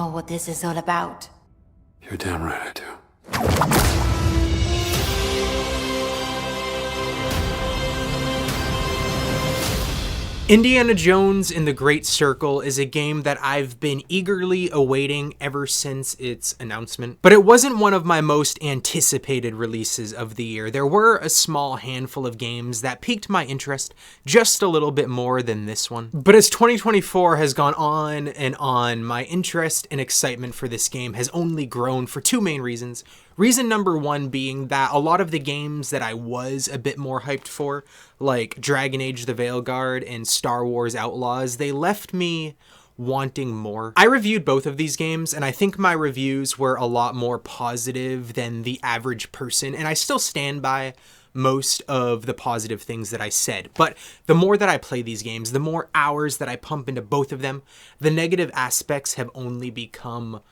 know what this is all about? You're damn right I do. Indiana Jones and the Great Circle is a game that I've been eagerly awaiting ever since its announcement, but it wasn't one of my most anticipated releases of the year. There were a small handful of games that piqued my interest just a little bit more than this one. But as 2024 has gone on and on, my interest and excitement for this game has only grown for two main reasons. Reason number one being that a lot of the games that I was a bit more hyped for, like Dragon Age the Veilguard and Star Wars Outlaws, they left me wanting more. I reviewed both of these games, and I think my reviews were a lot more positive than the average person, and I still stand by most of the positive things that I said. But the more that I play these games, the more hours that I pump into both of them, the negative aspects have only become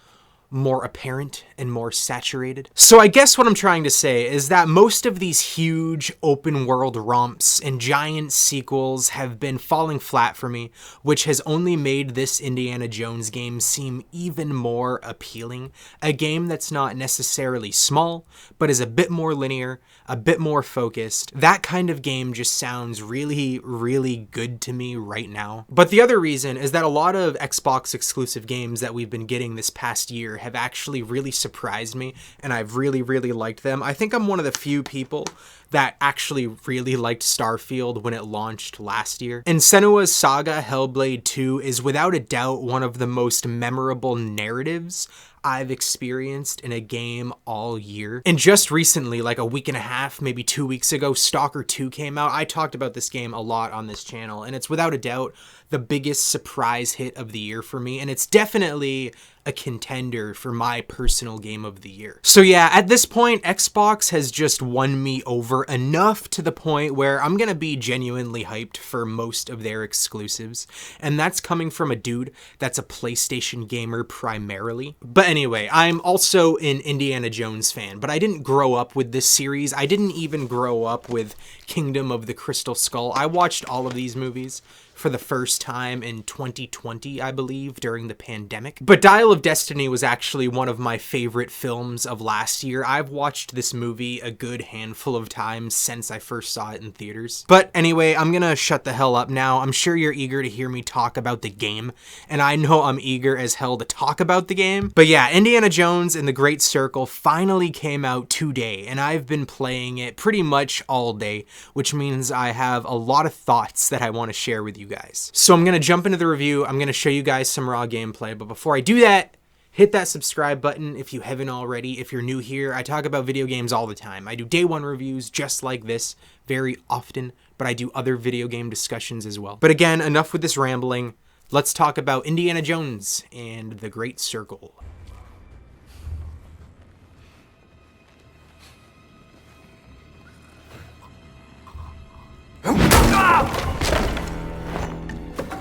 more apparent and more saturated. So I guess what I'm trying to say is that most of these huge open world romps and giant sequels have been falling flat for me, which has only made this Indiana Jones game seem even more appealing. A game that's not necessarily small, but is a bit more linear, a bit more focused. That kind of game just sounds really, really good to me right now. But the other reason is that a lot of Xbox exclusive games that we've been getting this past year have actually really surprised me, and I've really, really liked them. I think I'm one of the few people that actually really liked Starfield when it launched last year. And Senua's Saga Hellblade 2 is without a doubt one of the most memorable narratives I've experienced in a game all year. And just recently, like a week and a half, maybe 2 weeks ago, Stalker 2 came out. I talked about this game a lot on this channel, and it's without a doubt the biggest surprise hit of the year for me, and it's definitely a contender for my personal game of the year. So yeah, at this point, Xbox has just won me over enough to the point where I'm gonna be genuinely hyped for most of their exclusives, and that's coming from a dude that's a PlayStation gamer primarily. But anyway, I'm also an Indiana Jones fan, but I didn't grow up with this series. I didn't even grow up with Kingdom of the Crystal Skull. I watched all of these movies for the first time in 2020, I believe, during the pandemic. But Dial of Destiny was actually one of my favorite films of last year. I've watched this movie a good handful of times since I first saw it in theaters. But anyway, I'm gonna shut the hell up now. I'm sure you're eager to hear me talk about the game, and I know I'm eager as hell to talk about the game. But yeah, Indiana Jones and the Great Circle finally came out today, and I've been playing it pretty much all day, which means I have a lot of thoughts that I want to share with you guys. So I'm going to jump into the review. I'm going to show you guys some raw gameplay, but before I do that, hit that subscribe button if you haven't already. If you're new here, I talk about video games all the time. I do day one reviews just like this very often, but I do other video game discussions as well. But again, enough with this rambling. Let's talk about Indiana Jones and the Great Circle.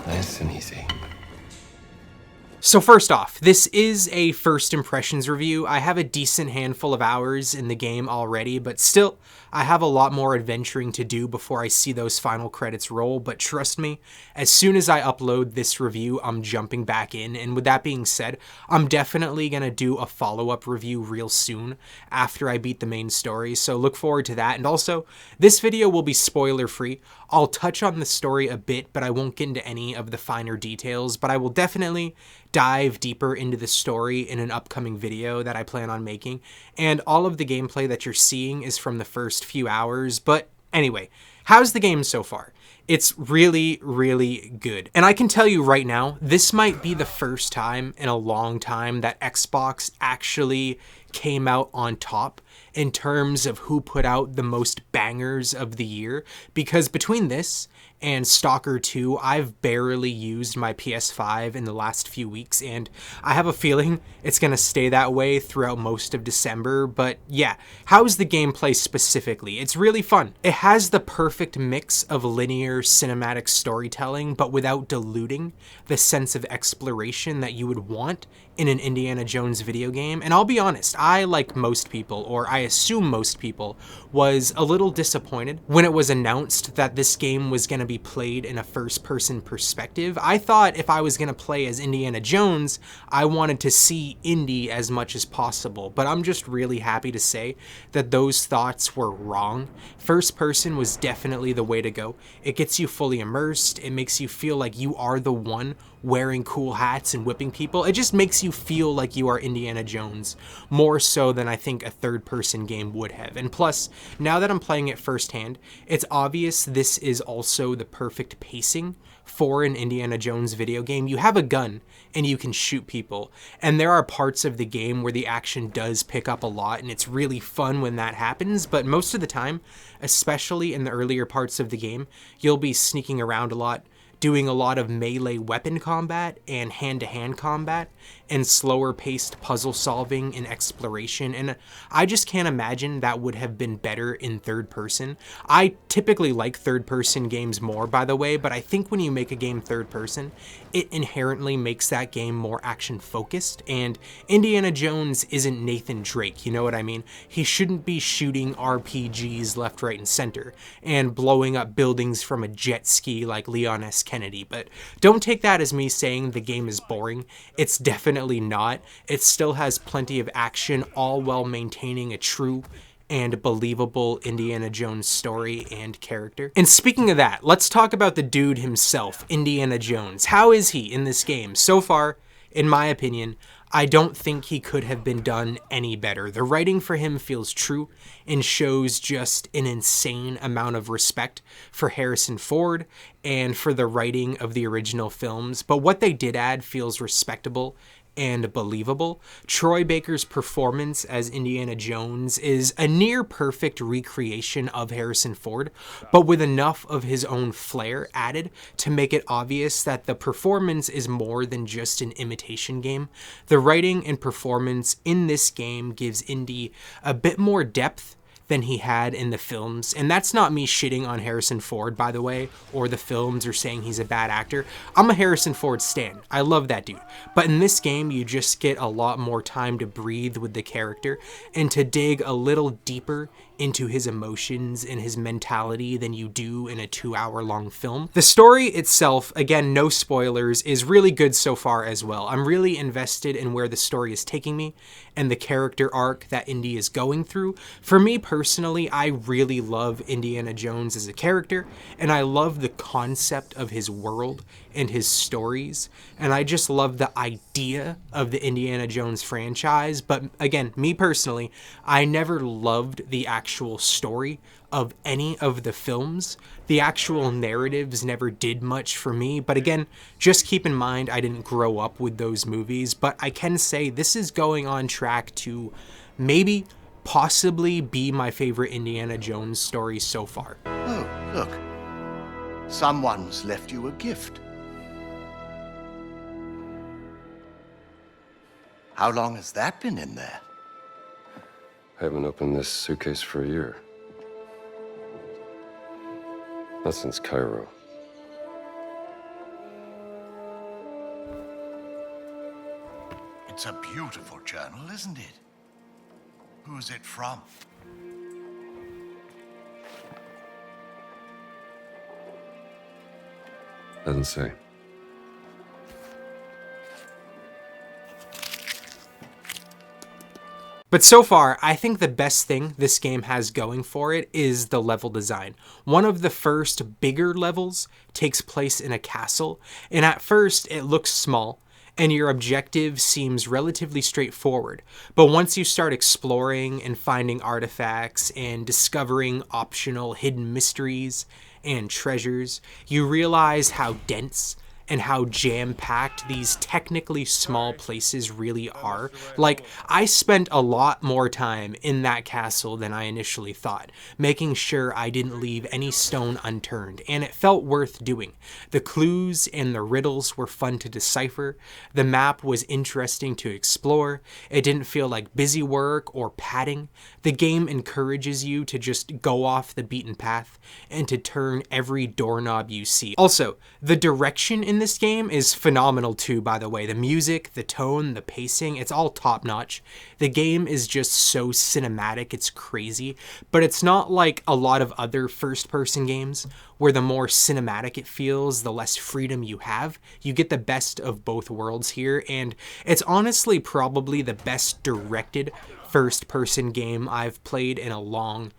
Nice and easy. So first off, this is a first impressions review. I have a decent handful of hours in the game already, but still, I have a lot more adventuring to do before I see those final credits roll. But trust me, as soon as I upload this review, I'm jumping back in. And with that being said, I'm definitely going to do a follow-up review real soon after I beat the main story. So look forward to that. And also, this video will be spoiler-free. I'll touch on the story a bit, but I won't get into any of the finer details. But I will definitely dive deeper into the story in an upcoming video that I plan on making. And all of the gameplay that you're seeing is from the first few hours. But anyway, how's the game so far? It's really, really good. And I can tell you right now, this might be the first time in a long time that Xbox actually came out on top in terms of who put out the most bangers of the year. Because between this and Stalker 2, I've barely used my PS5 in the last few weeks, and I have a feeling it's gonna stay that way throughout most of December. But yeah, how's the gameplay specifically? It's really fun. It has the perfect mix of linear cinematic storytelling, but without diluting the sense of exploration that you would want in an Indiana Jones video game. And I'll be honest, I, like most people, or I assume most people, was a little disappointed when it was announced that this game was going to be played in a first-person perspective. I thought if I was going to play as Indiana Jones, I wanted to see Indy as much as possible, but I'm just really happy to say that those thoughts were wrong. First person was definitely the way to go. It gets you fully immersed. It makes you feel like you are the one wearing cool hats and whipping people. It just makes you feel like you are Indiana Jones, more so than I think a third-person game would have. And plus, now that I'm playing it firsthand, it's obvious this is also the perfect pacing for an Indiana Jones video game. You have a gun and you can shoot people, and there are parts of the game where the action does pick up a lot, and it's really fun when that happens, but most of the time, especially in the earlier parts of the game, you'll be sneaking around a lot, doing a lot of melee weapon combat and hand-to-hand combat and slower paced puzzle solving and exploration, and I just can't imagine that would have been better in third person. I typically like third person games more, by the way, but I think when you make a game third person, it inherently makes that game more action focused, and Indiana Jones isn't Nathan Drake, you know what I mean? He shouldn't be shooting RPGs left, right, and center and blowing up buildings from a jet ski like Leon S. Kennedy, but don't take that as me saying the game is boring. It's definitely not. It still has plenty of action, all while maintaining a true and believable Indiana Jones story and character. And speaking of that, let's talk about the dude himself, Indiana Jones. How is he in this game? So far, in my opinion, I don't think he could have been done any better. The writing for him feels true and shows just an insane amount of respect for Harrison Ford and for the writing of the original films, but what they did add feels respectable and believable. Troy Baker's performance as Indiana Jones is a near perfect recreation of Harrison Ford, but with enough of his own flair added to make it obvious that the performance is more than just an imitation game. The writing and performance in this game gives Indy a bit more depth than he had in the films. And that's not me shitting on Harrison Ford, by the way, or the films, or saying he's a bad actor. I'm a Harrison Ford stan. I love that dude. But in this game, you just get a lot more time to breathe with the character and to dig a little deeper into his emotions and his mentality than you do in a 2-hour-long film. The story itself, again, no spoilers, is really good so far as well. I'm really invested in where the story is taking me and the character arc that Indy is going through. For me personally, I really love Indiana Jones as a character, and I love the concept of his world and his stories, and I just love the idea of the Indiana Jones franchise. But again, me personally, I never loved the actual story of any of the films. The actual narratives never did much for me, but again, just keep in mind I didn't grow up with those movies, but I can say this is going on track to maybe possibly be my favorite Indiana Jones story so far. Oh, look. Someone's left you a gift. How long has that been in there? I haven't opened this suitcase for a year. Not since Cairo. It's a beautiful journal, isn't it? Who's it from? Doesn't say. But so far, I think the best thing this game has going for it is the level design. One of the first bigger levels takes place in a castle, and at first it looks small, and your objective seems relatively straightforward. But once you start exploring and finding artifacts and discovering optional hidden mysteries and treasures, you realize how dense and how jam-packed these technically small places really are. Like, I spent a lot more time in that castle than I initially thought, making sure I didn't leave any stone unturned, and it felt worth doing. The clues and the riddles were fun to decipher, the map was interesting to explore, it didn't feel like busy work or padding. The game encourages you to just go off the beaten path and to turn every doorknob you see. Also, the direction in in this game is phenomenal too, by the way. The music, the tone, the pacing, it's all top notch. The game is just so cinematic, it's crazy. But it's not like a lot of other first-person games where the more cinematic it feels, the less freedom you have. You get the best of both worlds here, and it's honestly probably the best directed first-person game I've played in a long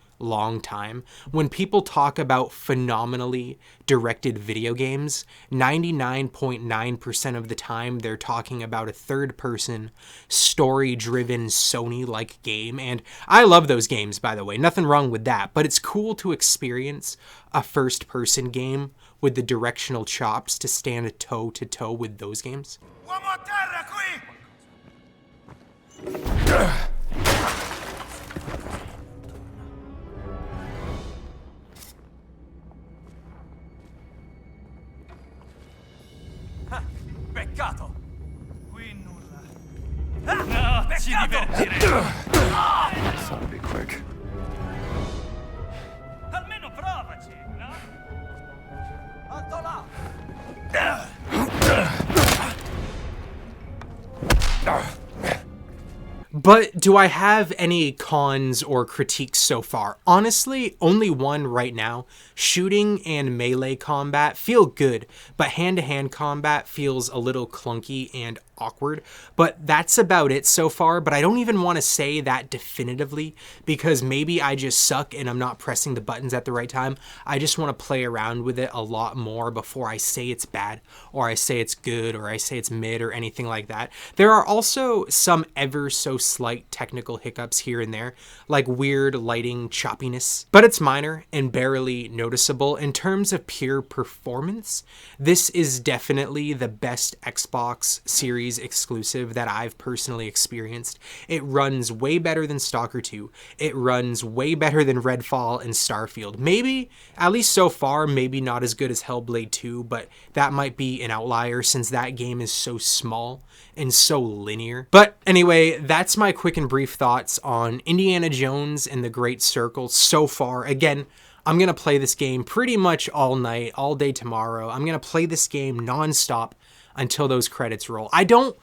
time. When people talk about phenomenally directed video games, 99.9% of the time they're talking about a third-person, story-driven Sony-like game, and I love those games, by the way, nothing wrong with that, but it's cool to experience a first-person game with the directional chops to stand toe-to-toe with those games. Peccato! Qui nulla. No, ci divertiremo! This ought to be quick. Almeno provaci, no? Alto là! But do I have any cons or critiques so far? Honestly, only one right now. Shooting and melee combat feel good, but hand-to-hand combat feels a little clunky and awkward. But that's about it so far, but I don't even want to say that definitively because maybe I just suck and I'm not pressing the buttons at the right time. I just want to play around with it a lot more before I say it's bad, or I say it's good, or I say it's mid, or anything like that. There are also some ever so slight technical hiccups here and there, like weird lighting choppiness, but it's minor and barely noticeable. In terms of pure performance, this is definitely the best Xbox Series exclusive that I've personally experienced. It runs way better than Stalker 2. It runs way better than Redfall and Starfield. Maybe, at least so far, maybe not as good as Hellblade 2, but that might be an outlier since that game is so small and so linear. But anyway, that's my quick and brief thoughts on Indiana Jones and the Great Circle so far. Again, I'm going to play this game pretty much all night, all day tomorrow. I'm going to play this game nonstop until those credits roll. I don't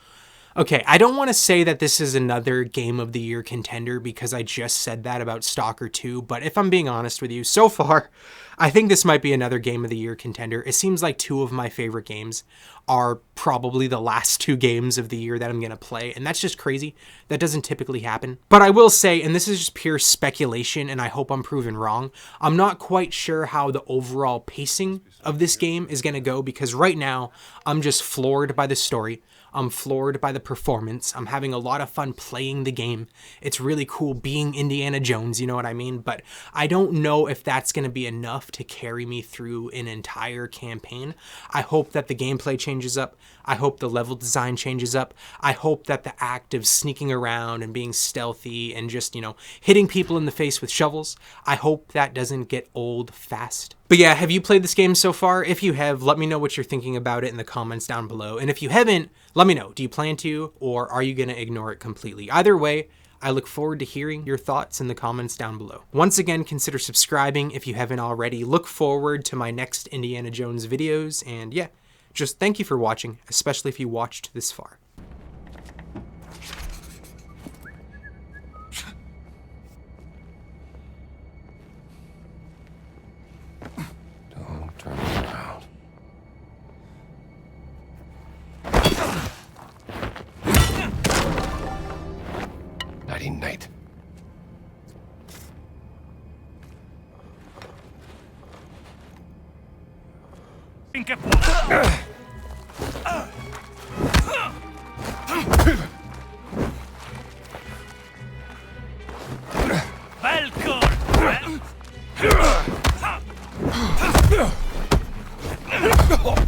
want to say that this is another Game of the Year contender because I just said that about Stalker 2, but if I'm being honest with you, so far, I think this might be another Game of the Year contender. It seems like two of my favorite games are probably the last two games of the year that I'm going to play, and that's just crazy. That doesn't typically happen. But I will say, and this is just pure speculation, and I hope I'm proven wrong, I'm not quite sure how the overall pacing of this game is going to go because right now, I'm just floored by the story. I'm floored by the performance. I'm having a lot of fun playing the game. It's really cool being Indiana Jones, you know what I mean? But I don't know if that's going to be enough to carry me through an entire campaign. I hope that the gameplay changes up. I hope the level design changes up. I hope that the act of sneaking around and being stealthy and just, hitting people in the face with shovels, I hope that doesn't get old fast. But yeah, have you played this game so far? If you have, let me know what you're thinking about it in the comments down below. And if you haven't, let me know. Do you plan to, or are you going to ignore it completely? Either way, I look forward to hearing your thoughts in the comments down below. Once again, consider subscribing if you haven't already. Look forward to my next Indiana Jones videos. And yeah, just thank you for watching, especially if you watched this far. Don't turn around. Nighty night. Finché può. Bel colpo!